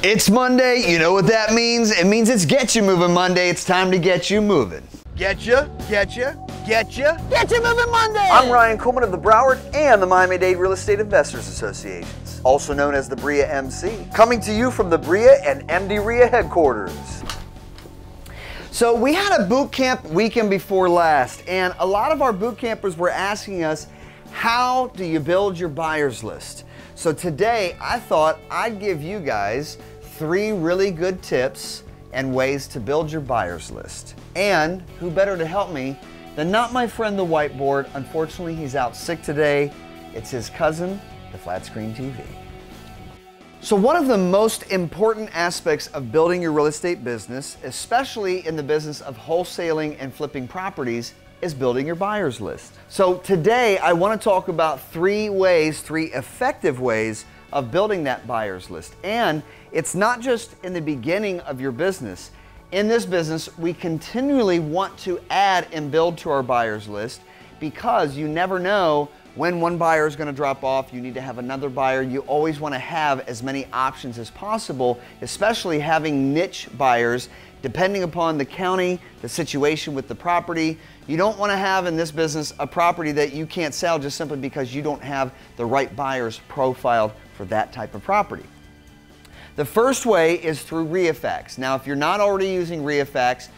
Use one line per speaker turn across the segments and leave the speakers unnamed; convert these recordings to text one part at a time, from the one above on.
It's Monday, you know what that means? It means it's Get You Moving Monday. It's time to get you moving. Get you moving Monday! I'm Ryan Kuhlman of the Broward and the Miami-Dade Real Estate Investors Associations, also known as the BREIA MC, coming to you from the BREIA and MD-REIA headquarters. So we had a boot camp weekend before last, and a lot of our boot campers were asking us, how do you build your buyer's list? So today I thought I'd give you guys 3 really good tips and ways to build your buyer's list. And who better to help me than not my friend the whiteboard. Unfortunately, he's out sick today. It's his cousin, the flat screen TV. So one of the most important aspects of building your real estate business, especially in the business of wholesaling and flipping properties, is building your buyer's list. So today I want to talk about 3 effective ways of building that buyer's list. And it's not just in the beginning of your business. In this business, we continually want to add and build to our buyer's list because you never know when one buyer is going to drop off. You need to have another buyer. You always want to have as many options as possible, especially having niche buyers depending upon the county, the situation with the property. You don't want to have in this business a property that you can't sell just simply because you don't have the right buyers profiled for that type of property. The first way is through REIFax. Now, if you're not already using REIFax,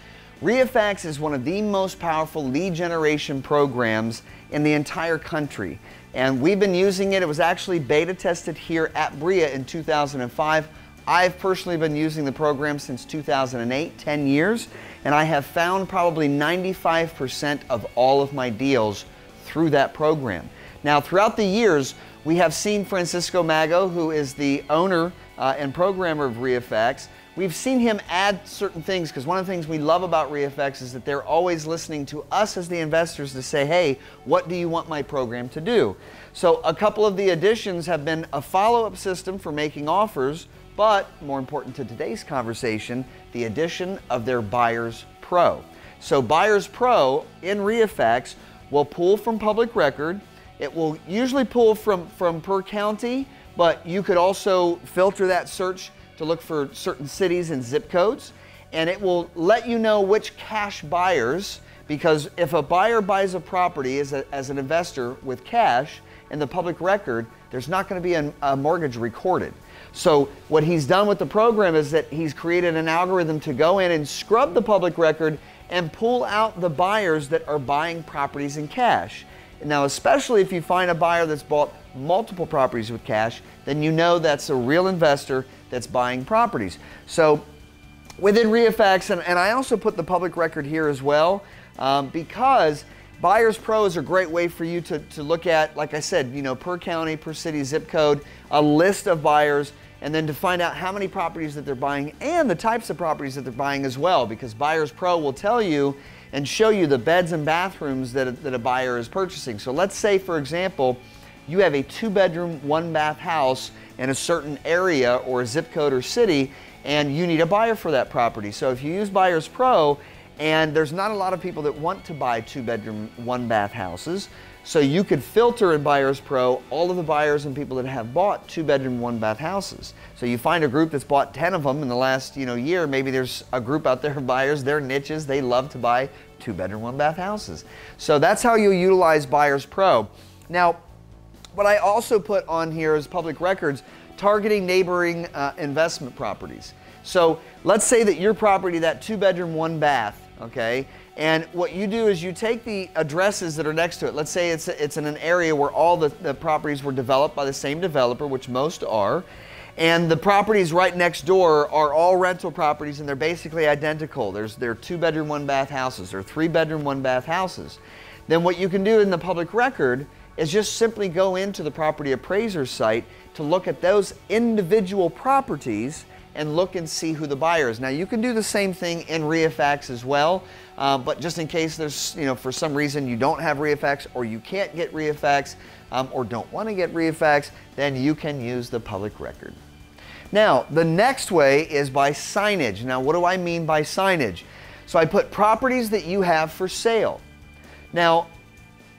REIFax is one of the most powerful lead generation programs in the entire country. And we've been using it. It was actually beta tested here at BREIA in 2005. I've personally been using the program since 2008, 10 years, and I have found probably 95% of all of my deals through that program. Now, throughout the years, we have seen Francisco Mago, who is the owner and programmer of REIFax. We've seen him add certain things because one of the things we love about REIFax is that they're always listening to us as the investors to say, hey, what do you want my program to do? So a couple of the additions have been a follow-up system for making offers, but more important to today's conversation, the addition of their Buyers Pro. So Buyers Pro in REIFax will pull from public record. It will usually pull from per county, but you could also filter that search to look for certain cities and zip codes. And it will let you know which cash buyers, because if a buyer buys a property as an investor with cash in the public record, there's not going to be a mortgage recorded. So what he's done with the program is that he's created an algorithm to go in and scrub the public record and pull out the buyers that are buying properties in cash. Now, especially if you find a buyer that's bought multiple properties with cash, then you know that's a real investor that's buying properties. So within REIFax, and I also put the public record here as well, because Buyers Pro is a great way for you to look at, like I said, you know, per county, per city, zip code, a list of buyers, and then to find out how many properties that they're buying and the types of properties that they're buying as well, because Buyers Pro will tell you and show you the beds and bathrooms that a buyer is purchasing. So let's say, for example, you have a 2-bedroom, 1-bath house in a certain area or a zip code or city, and you need a buyer for that property. So if you use Buyers Pro, and there's not a lot of people that want to buy 2-bedroom, 1-bath houses, so you could filter in Buyers Pro all of the buyers and people that have bought 2-bedroom, 1-bath houses. So you find a group that's bought 10 of them in the last year. Maybe there's a group out there of buyers, they're niches, they love to buy 2-bedroom, 1-bath houses. So that's how you utilize Buyers Pro. Now, what I also put on here is public records targeting neighboring investment properties. So let's say that your property, that 2-bedroom, 1-bath, okay, and what you do is you take the addresses that are next to it. Let's say it's in an area where all the properties were developed by the same developer, which most are, and the properties right next door are all rental properties and they're basically identical. They're 2-bedroom, 1-bath houses, they're 3-bedroom, 1-bath houses. Then what you can do in the public record is just simply go into the property appraiser site to look at those individual properties and look and see who the buyer is. Now, you can do the same thing in REIFax as well, but just in case there's, for some reason you don't have REIFax or you can't get REIFax or don't want to get REIFax, then you can use the public record. Now, the next way is by signage. Now, what do I mean by signage? So I put properties that you have for sale. Now,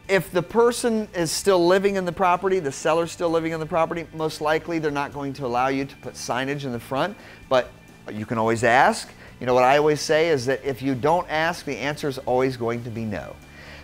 If the person is still living in the property, the seller's still living in the property, most likely they're not going to allow you to put signage in the front, but you can always ask. You know what I always say is that if you don't ask, the answer is always going to be no.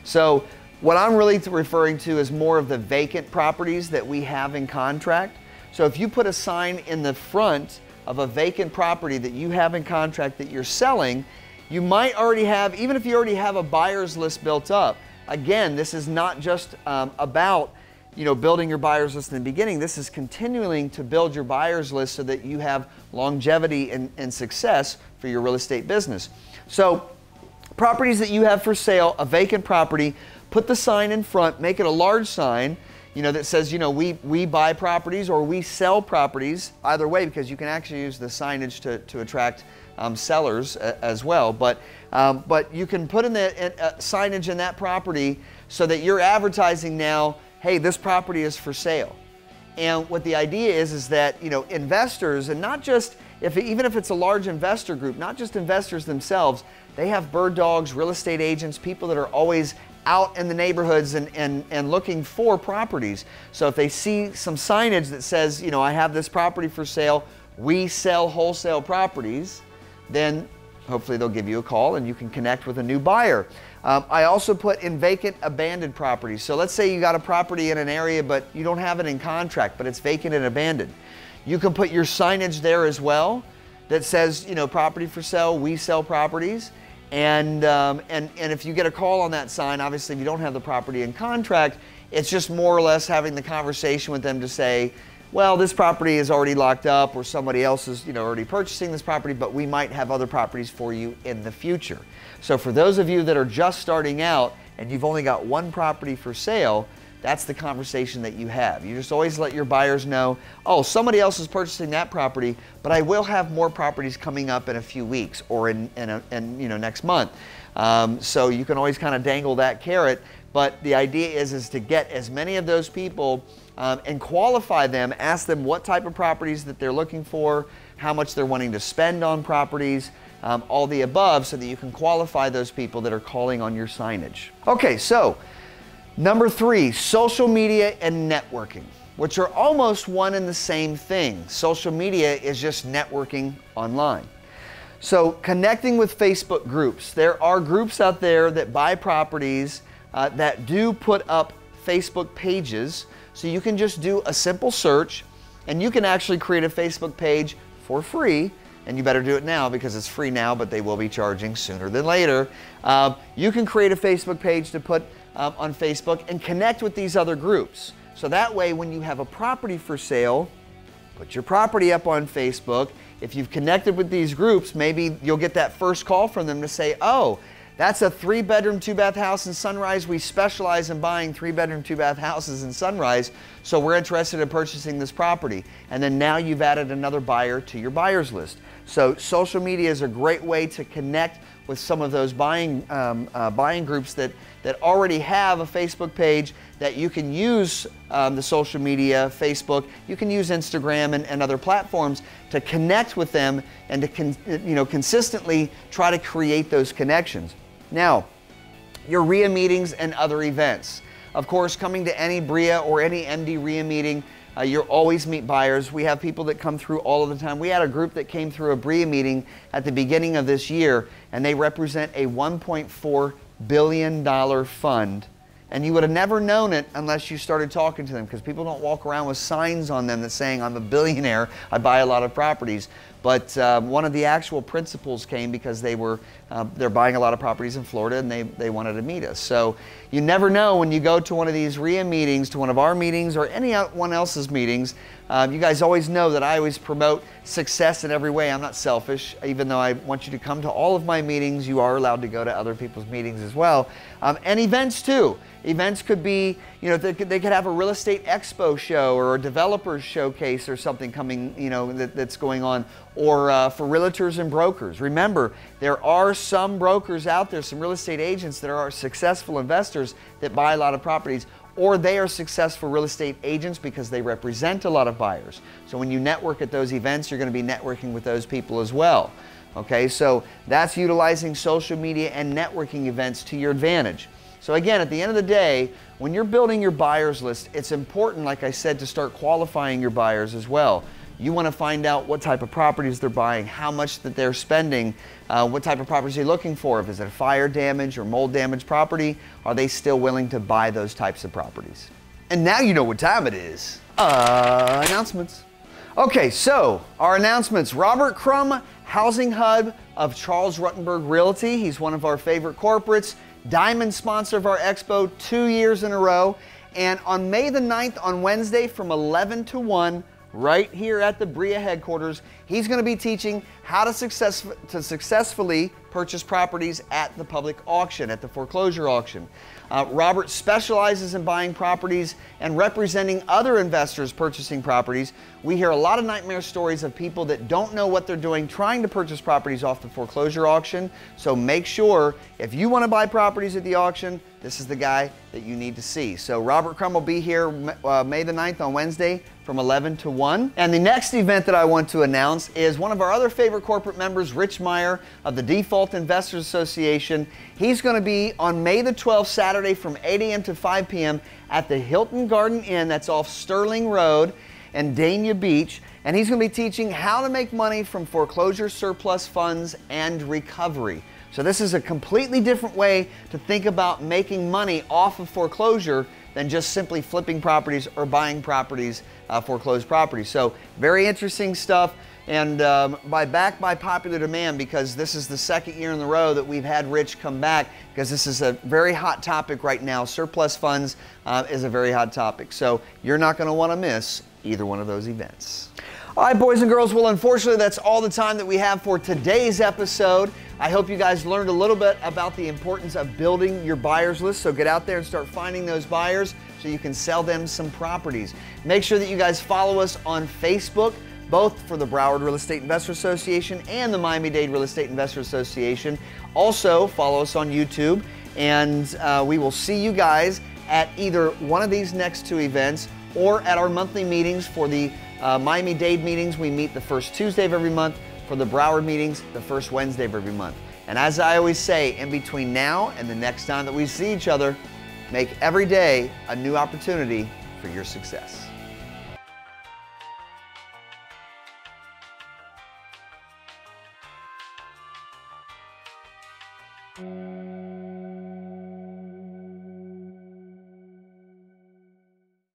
So what I'm really referring to is more of the vacant properties that we have in contract. So if you put a sign in the front of a vacant property that you have in contract that you're selling, you might already have, even if you already have a buyer's list built up. Again, this is not just about building your buyer's list in the beginning. This is continuing to build your buyer's list so that you have longevity and success for your real estate business. So properties that you have for sale, a vacant property, put the sign in front, make it a large sign, that says, we buy properties or we sell properties, either way, because you can actually use the signage to attract sellers as well. But you can put in the signage in that property so that you're advertising now, hey, this property is for sale. And what the idea is that, investors, and not just, even if it's a large investor group, not just investors themselves, they have bird dogs, real estate agents, people that are always out in the neighborhoods and looking for properties. So if they see some signage that says, I have this property for sale, we sell wholesale properties, then hopefully they'll give you a call and you can connect with a new buyer. I also put in vacant abandoned properties. So let's say you got a property in an area but you don't have it in contract, but it's vacant and abandoned. You can put your signage there as well that says, property for sale, we sell properties. And if you get a call on that sign, obviously if you don't have the property in contract, it's just more or less having the conversation with them to say, well, this property is already locked up or somebody else is already purchasing this property, but we might have other properties for you in the future. So for those of you that are just starting out and you've only got one property for sale, that's the conversation that you have. You just always let your buyers know, oh, somebody else is purchasing that property, but I will have more properties coming up in a few weeks or in next month. So you can always kind of dangle that carrot, but the idea is to get as many of those people and qualify them, ask them what type of properties that they're looking for, how much they're wanting to spend on properties, all the above, so that you can qualify those people that are calling on your signage. Okay, so number 3, social media and networking, which are almost one and the same thing. Social media is just networking online. So connecting with Facebook groups. There are groups out there that buy properties that do put up Facebook pages. So you can just do a simple search and you can actually create a Facebook page for free. And you better do it now because it's free now, but they will be charging sooner than later. You can create a Facebook page to put on Facebook and connect with these other groups. So that way, when you have a property for sale, put your property up on Facebook. If you've connected with these groups, maybe you'll get that first call from them to say, oh, that's a 3-bedroom, 2-bath house in Sunrise. We specialize in buying 3-bedroom, 2-bath houses in Sunrise, so we're interested in purchasing this property. And then now you've added another buyer to your buyer's list. So social media is a great way to connect with some of those buying groups that already have a Facebook page that you can use the social media, Facebook. You can use Instagram and other platforms to connect with them and to consistently try to create those connections. Now, your REIA meetings and other events. Of course, coming to any BREIA or any MD REIA meeting, you'll always meet buyers. We have people that come through all of the time. We had a group that came through a BREIA meeting at the beginning of this year, and they represent a $1.4 billion fund. And you would have never known it unless you started talking to them, because people don't walk around with signs on them that's saying, I'm a billionaire, I buy a lot of properties. But one of the actual principals came because they're buying a lot of properties in Florida and they wanted to meet us. So you never know when you go to one of these REIA meetings, to one of our meetings or anyone else's meetings. You guys always know that I always promote success in every way. I'm not selfish. Even though I want you to come to all of my meetings, you are allowed to go to other people's meetings as well. And events too. Events could be, they could have a real estate expo show or a developers showcase or something coming, that's going on, or for realtors and brokers. Remember, there are some brokers out there, some real estate agents that are successful investors that buy a lot of properties, or they are successful real estate agents because they represent a lot of buyers. So when you network at those events, you're going to be networking with those people as well. Okay, so that's utilizing social media and networking events to your advantage. So again, at the end of the day, when you're building your buyers list, it's important, like I said, to start qualifying your buyers as well. You want to find out what type of properties they're buying, how much that they're spending, what type of properties they're looking for. If it's a fire damage or mold damage property, are they still willing to buy those types of properties? And now you know what time it is. Announcements. Okay, so our announcements. Robert Crum, Housing Hub of Charles Rutenberg Realty. He's one of our favorite corporates. Diamond sponsor of our expo 2 years in a row. And on May the 9th, on Wednesday from 11 to 1, right here at the BREIA headquarters, he's going to be teaching how to successfully purchase properties at the public auction, at the foreclosure auction. Robert specializes in buying properties and representing other investors purchasing properties. We hear a lot of nightmare stories of people that don't know what they're doing trying to purchase properties off the foreclosure auction. So make sure if you want to buy properties at the auction, this is the guy that you need to see. So Robert Crum will be here May the 9th on Wednesday from 11 to 1. And the next event that I want to announce is one of our other favorite corporate members, Rich Meyer of the Default Investors Association. He's going to be on May the 12th, Saturday from 8 a.m. to 5 p.m. at the Hilton Garden Inn, that's off Sterling Road in Dania Beach. And he's going to be teaching how to make money from foreclosure surplus funds and recovery. So this is a completely different way to think about making money off of foreclosure than just simply flipping properties or buying properties, foreclosed properties. So very interesting stuff. And back by popular demand, because this is the second year in a row that we've had Rich come back, because this is a very hot topic right now. Surplus funds is a very hot topic. So you're not going to want to miss either one of those events. All right, boys and girls, well, unfortunately, that's all the time that we have for today's episode. I hope you guys learned a little bit about the importance of building your buyers list. So get out there and start finding those buyers so you can sell them some properties. Make sure that you guys follow us on Facebook, both for the Broward Real Estate Investor Association and the Miami-Dade Real Estate Investor Association. Also, follow us on YouTube, and we will see you guys at either one of these next two events or at our monthly meetings. For the Miami-Dade meetings, we meet the first Tuesday of every month. For the Broward meetings, the first Wednesday of every month. And as I always say, in between now and the next time that we see each other, make every day a new opportunity for your success.